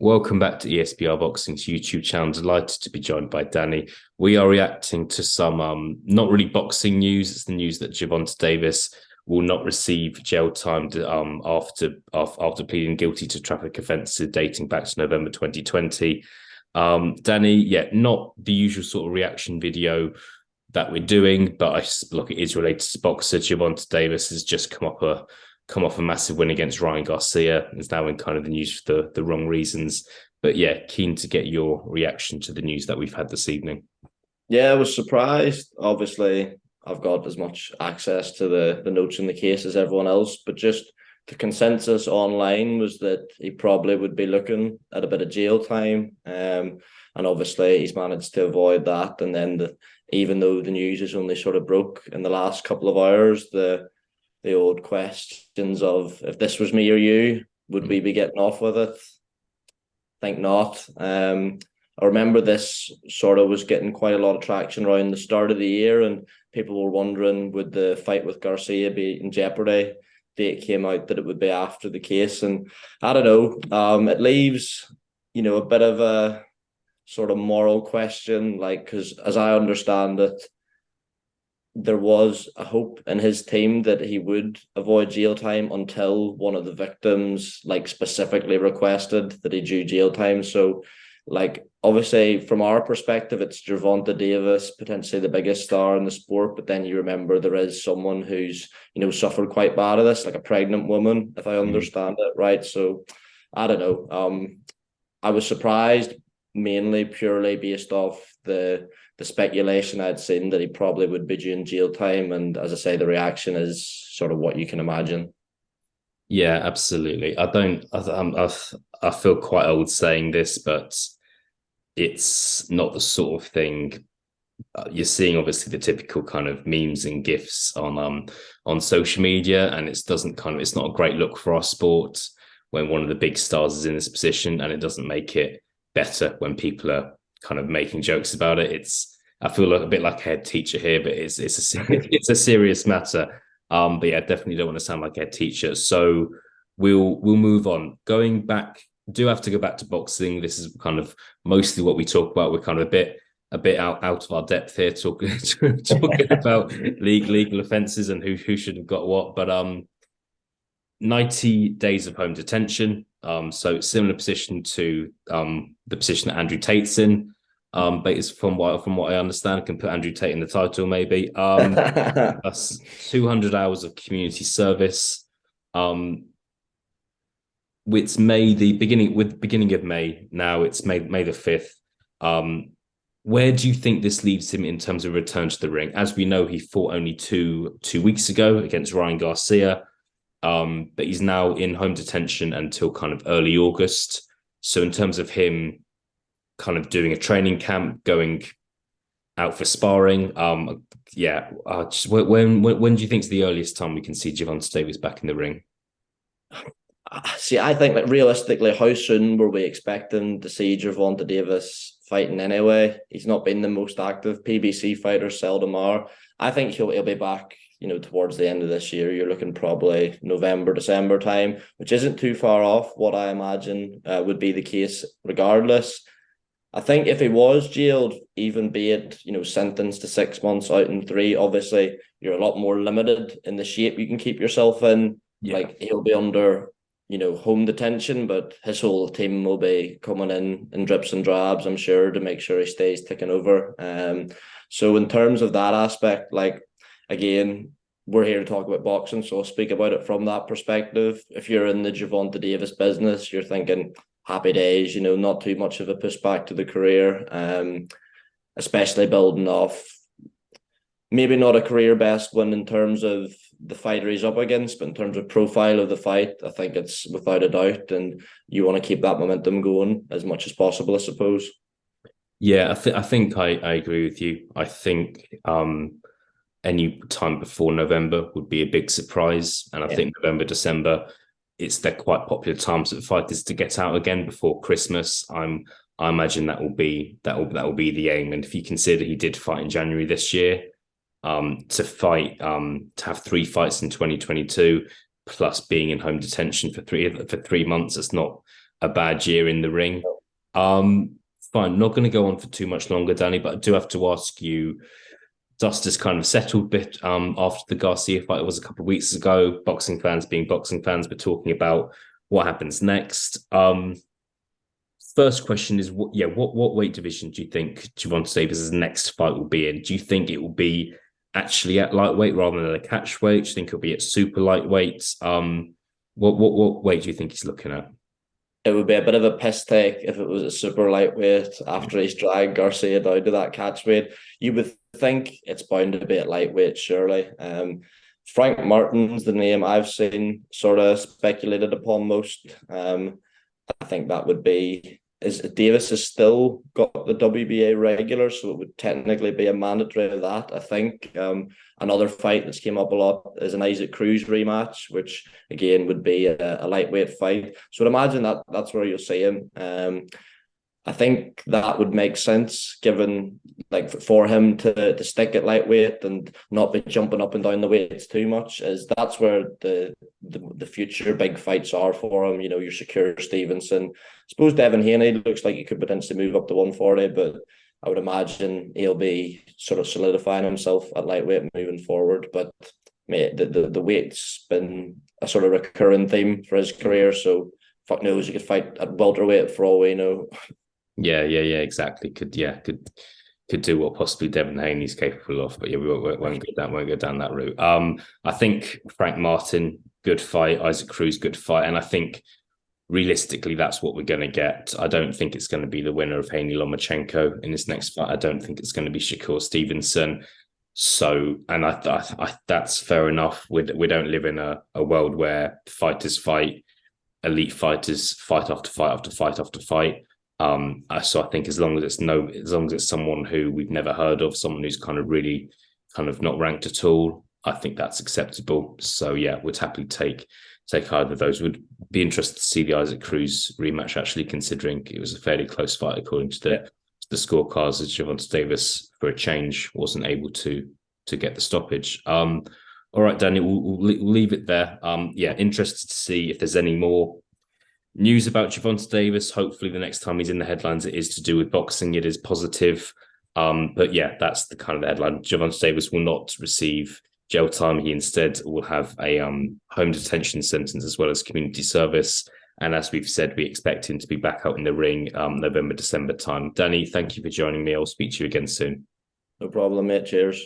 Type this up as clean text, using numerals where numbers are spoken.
Welcome back to ESPR Boxing's YouTube channel. Delighted to be joined by Danny. We are reacting to some not really boxing news. It's the news that Gervonta Davis will not receive jail time after pleading guilty to traffic offences dating back to November 2020. Danny, yeah, not the usual sort of reaction video that we're doing, but look, it is related to boxer. Gervonta Davis has just come off a massive win against Ryan Garcia. Is now in kind of the news for the wrong reasons. But yeah, keen to get your reaction to the news that we've had this evening. Yeah, I was surprised. Obviously, I've got as much access to the notes in the case as everyone else, but just the consensus online was that he probably would be looking at a bit of jail time. And obviously he's managed to avoid that. And then even though the news is only sort of broke in the last couple of hours, the old questions of if this was me or you, would we be getting off with it? Think not. I remember this sort of was getting quite a lot of traction around the start of the year, and people were wondering would the fight with Garcia be in jeopardy. Date came out that it would be after the case, and I don't know. It leaves a bit of a sort of moral question, like because as I understand it, there was a hope in his team that he would avoid jail time until one of the victims like specifically requested that he do jail time. So like obviously from our perspective it's Gervonta Davis, potentially the biggest star in the sport, but then you remember there is someone who's suffered quite bad of this, like a pregnant woman, if I understand it right. So I don't know. I was surprised mainly purely based off the speculation I'd seen that he probably would be doing jail time, and as I say, the reaction is sort of what you can imagine. Yeah, absolutely. I feel quite old saying this, but it's not the sort of thing you're seeing. Obviously, the typical kind of memes and gifs on social media, and it's not a great look for our sport when one of the big stars is in this position, and it doesn't make it better when people are kind of making jokes about it. I feel like a bit like a head teacher here, but it's a serious matter. But yeah, I definitely don't want to sound like a head teacher. So we'll move on. Going back, do have to go back to boxing. This is kind of mostly what we talk about. We're kind of a bit out of our depth here, talking about legal offences and who should have got what. But 90 days of home detention. So similar position to the position that Andrew Tate's in. But it's from what I understand, I can put Andrew Tate in the title maybe. That's 200 hours of community service. It's beginning of May now. It's May the 5th. Where do you think this leaves him in terms of return to the ring? As we know, he fought only two weeks ago against Ryan Garcia. But he's now in home detention until kind of early August. So in terms of him kind of doing a training camp, going out for sparring, just when do you think is the earliest time we can see Gervonta Davis back in the ring? See, I think like realistically, how soon were we expecting to see Gervonta Davis fighting anyway? He's not been the most active. PBC fighters seldom are. I think he'll be back, towards the end of this year. You're looking probably November, December time, which isn't too far off what I imagine would be the case regardless. I think if he was jailed, even be it, sentenced to 6 months out in three, obviously you're a lot more limited in the shape you can keep yourself in. Yeah. Like he'll be under, home detention, but his whole team will be coming in drips and drabs, I'm sure, to make sure he stays ticking over. So in terms of that aspect, like, again, we're here to talk about boxing, so I'll speak about it from that perspective. If you're in the Gervonta Davis business, you're thinking happy days, not too much of a pushback to the career, especially building off maybe not a career best win in terms of the fighter he's up against, but in terms of profile of the fight, I think it's without a doubt, and you want to keep that momentum going as much as possible, I suppose. Yeah, I think I agree with you. I think any time before November would be a big surprise. And I think November, December, they're quite popular times for fighters to get out again before Christmas. I imagine that will be the aim. And if you consider he did fight in January this year, to have 3 fights in 2022, plus being in home detention for 3 months, it's not a bad year in the ring. Um, Fine, not going to go on for too much longer, Danny, but I do have to ask you. Dust has kind of settled a bit after the Garcia fight. It was a couple of weeks ago. Boxing fans being boxing fans, but talking about what happens next. First question is, what weight division do you think Gervonta Davis's next fight will be in? Do you think it will be actually at lightweight rather than a catch weight? Do you think it'll be at super lightweight? What weight do you think he's looking at? It would be a bit of a piss take if it was a super lightweight after he's dragged Garcia down to that catch weight. You would think it's bound to be at lightweight, surely. Frank Martin's the name I've seen sort of speculated upon most. I think that would be is Davis has still got the WBA regular, so it would technically be a mandatory of that. I think another fight that's came up a lot is an Isaac Cruz rematch, which again would be a lightweight fight. So I'd imagine that that's where you'll see him. I think that would make sense given like for him to stick at lightweight and not be jumping up and down the weights too much, is that's where the future big fights are for him. You know, your Shakur Stevenson. I suppose Devin Haney looks like he could potentially move up to 140, but I would imagine he'll be sort of solidifying himself at lightweight moving forward. But mate, the weight's been a sort of recurring theme for his career, so fuck knows, he could fight at welterweight for all we know. Exactly. Could do what possibly Devin Haney's capable of, but yeah, we won't go down that route. I think Frank Martin, good fight. Isaac Cruz, good fight, and I think realistically that's what we're going to get. I don't think it's going to be the winner of Haney Lomachenko in this next fight. I don't think it's going to be Shakur Stevenson. So, and I that's fair enough. We don't live in a world where fighters fight, elite fighters fight after fight after fight after fight. So I think as long as it's someone who we've never heard of, someone who's kind of really kind of not ranked at all, I think that's acceptable. So yeah, would happily take either of those. Would be interested to see the Isaac Cruz rematch, actually, considering it was a fairly close fight according to the scorecards, as Gervonta Davis, for a change, wasn't able to get the stoppage. All right, Daniel, we'll leave it there. Interested to see if there's any more news about Gervonta Davis. Hopefully the next time he's in the headlines, it is to do with boxing. It is positive. But yeah, that's the kind of the headline. Gervonta Davis will not receive jail time. He instead will have a home detention sentence as well as community service. And as we've said, we expect him to be back out in the ring November, December time. Danny, thank you for joining me. I'll speak to you again soon. No problem, mate. Cheers.